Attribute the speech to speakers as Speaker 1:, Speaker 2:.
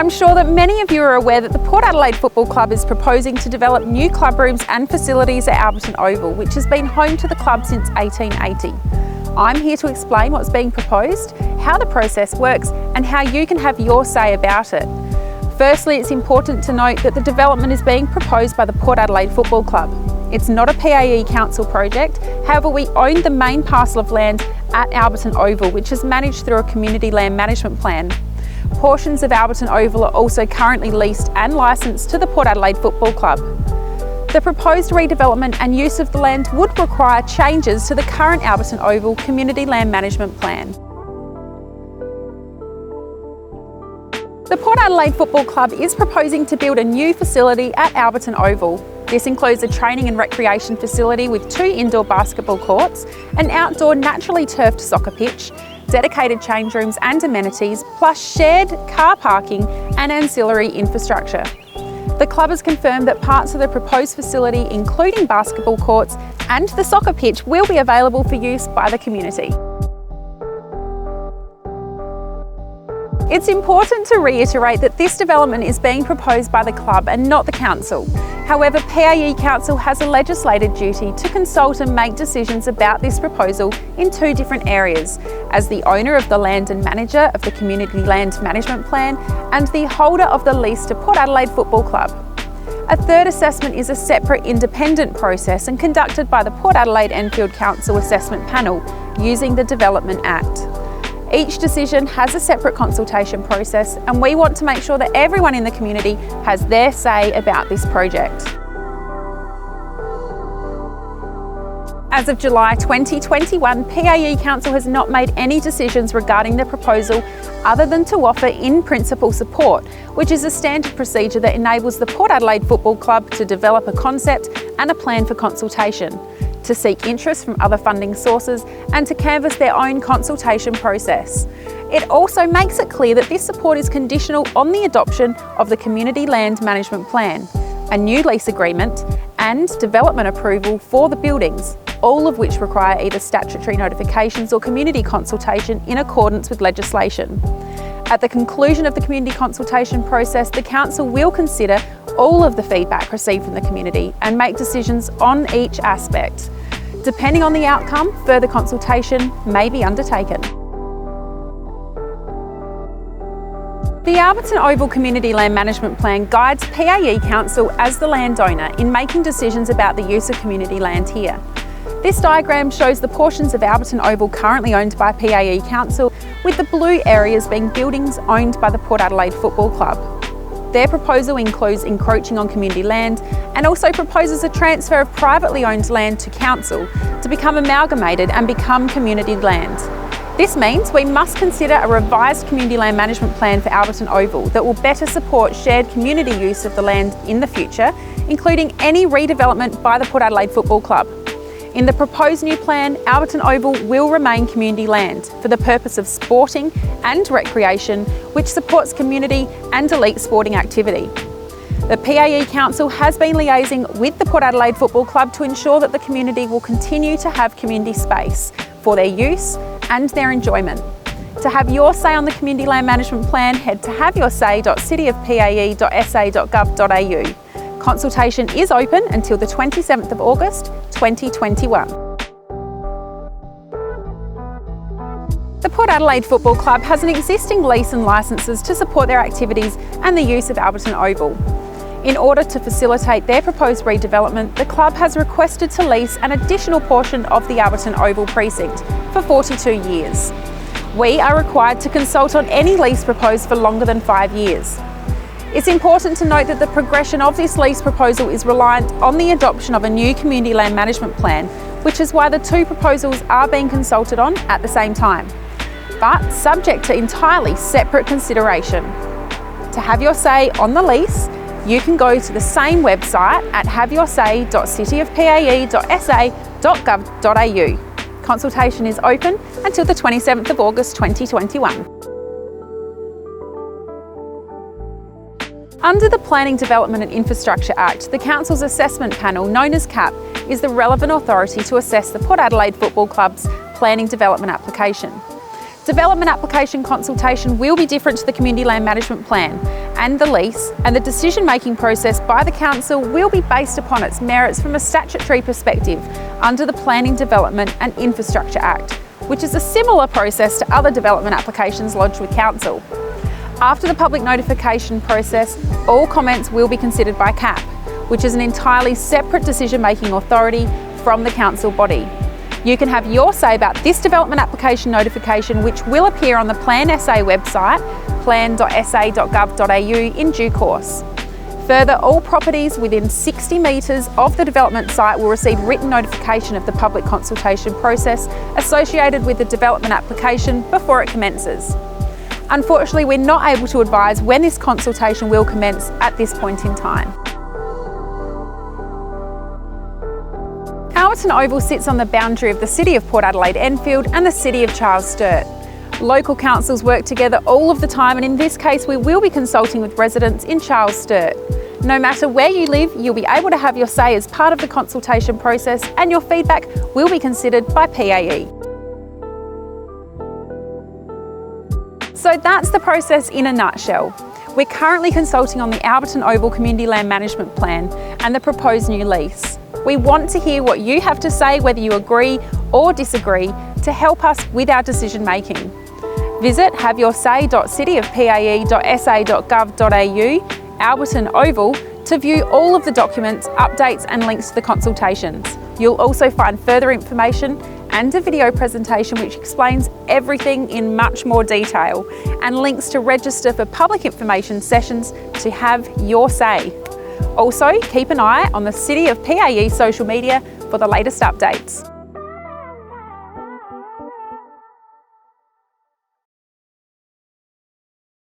Speaker 1: I'm sure that many of you are aware that the Port Adelaide Football Club is proposing to develop new club rooms and facilities at Alberton Oval, which has been home to the club since 1880. I'm here to explain what's being proposed, how the process works, and how you can have your say about it. Firstly, it's important to note that the development is being proposed by the Port Adelaide Football Club. It's not a PAE Council project, however we own the main parcel of land at Alberton Oval, which is managed through a community land management plan. Portions of Alberton Oval are also currently leased and licensed to the Port Adelaide Football Club. The proposed redevelopment and use of the land would require changes to the current Alberton Oval Community Land Management Plan. The Port Adelaide Football Club is proposing to build a new facility at Alberton Oval. This includes a training and recreation facility with 2 indoor basketball courts, an outdoor naturally turfed soccer pitch, dedicated change rooms and amenities, plus shared car parking and ancillary infrastructure. The club has confirmed that parts of the proposed facility, including basketball courts and the soccer pitch, will be available for use by the community. It's important to reiterate that this development is being proposed by the club and not the council. However, PAE Council has a legislated duty to consult and make decisions about this proposal in 2 different areas, as the owner of the land and manager of the Community Land Management Plan and the holder of the lease to Port Adelaide Football Club. A third assessment is a separate independent process and conducted by the Port Adelaide Enfield Council Assessment Panel using the Development Act. Each decision has a separate consultation process, and we want to make sure that everyone in the community has their say about this project. As of July 2021, PAE Council has not made any decisions regarding the proposal other than to offer in-principle support, which is a standard procedure that enables the Port Adelaide Football Club to develop a concept and a plan for consultation, to seek interest from other funding sources, and to canvass their own consultation process. It also makes it clear that this support is conditional on the adoption of the Community Land Management Plan, a new lease agreement, and development approval for the buildings, all of which require either statutory notifications or community consultation in accordance with legislation. At the conclusion of the community consultation process, the Council will consider all of the feedback received from the community and make decisions on each aspect. Depending on the outcome, further consultation may be undertaken. The Alberton Oval Community Land Management Plan guides PAE Council as the landowner in making decisions about the use of community land here. This diagram shows the portions of Alberton Oval currently owned by PAE Council, with the blue areas being buildings owned by the Port Adelaide Football Club. Their proposal includes encroaching on community land and also proposes a transfer of privately owned land to council to become amalgamated and become community land. This means we must consider a revised community land management plan for Alberton Oval that will better support shared community use of the land in the future, including any redevelopment by the Port Adelaide Football Club. In the proposed new plan, Alberton Oval will remain community land for the purpose of sporting and recreation, which supports community and elite sporting activity. The PAE Council has been liaising with the Port Adelaide Football Club to ensure that the community will continue to have community space for their use and their enjoyment. To have your say on the Community Land Management Plan, head to haveyourSay.cityofpae.sa.gov.au. Consultation is open until the 27th of August 2021. The Port Adelaide Football Club has an existing lease and licences to support their activities and the use of Alberton Oval. In order to facilitate their proposed redevelopment, the club has requested to lease an additional portion of the Alberton Oval precinct for 42 years. We are required to consult on any lease proposed for longer than 5 years. It's important to note that the progression of this lease proposal is reliant on the adoption of a new Community Land Management Plan, which is why the 2 proposals are being consulted on at the same time, but subject to entirely separate consideration. To have your say on the lease, you can go to the same website at haveyourSay.cityofpae.sa.gov.au. Consultation is open until the 27th of August 2021. Under the Planning, Development and Infrastructure Act, the Council's Assessment Panel, known as CAP, is the relevant authority to assess the Port Adelaide Football Club's planning development application. Development application consultation will be different to the Community Land Management Plan and the lease, and the decision-making process by the Council will be based upon its merits from a statutory perspective under the Planning, Development and Infrastructure Act, which is a similar process to other development applications lodged with Council. After the public notification process, all comments will be considered by CAP, which is an entirely separate decision-making authority from the Council body. You can have your say about this development application notification, which will appear on the Plan SA website, plan.sa.gov.au, in due course. Further, all properties within 60 metres of the development site will receive written notification of the public consultation process associated with the development application before it commences. Unfortunately, we're not able to advise when this consultation will commence at this point in time. Alberton Oval sits on the boundary of the City of Port Adelaide Enfield and the City of Charles Sturt. Local councils work together all of the time, and in this case we will be consulting with residents in Charles Sturt. No matter where you live, you'll be able to have your say as part of the consultation process, and your feedback will be considered by PAE. So that's the process in a nutshell. We're currently consulting on the Alberton Oval Community Land Management Plan and the proposed new lease. We want to hear what you have to say, whether you agree or disagree, to help us with our decision making. Visit haveyoursay.cityofpae.sa.gov.au, Alberton Oval, to view all of the documents, updates and links to the consultations. You'll also find further information and a video presentation which explains everything in much more detail, and links to register for public information sessions to have your say. Also, keep an eye on the City of PAE social media for the latest updates.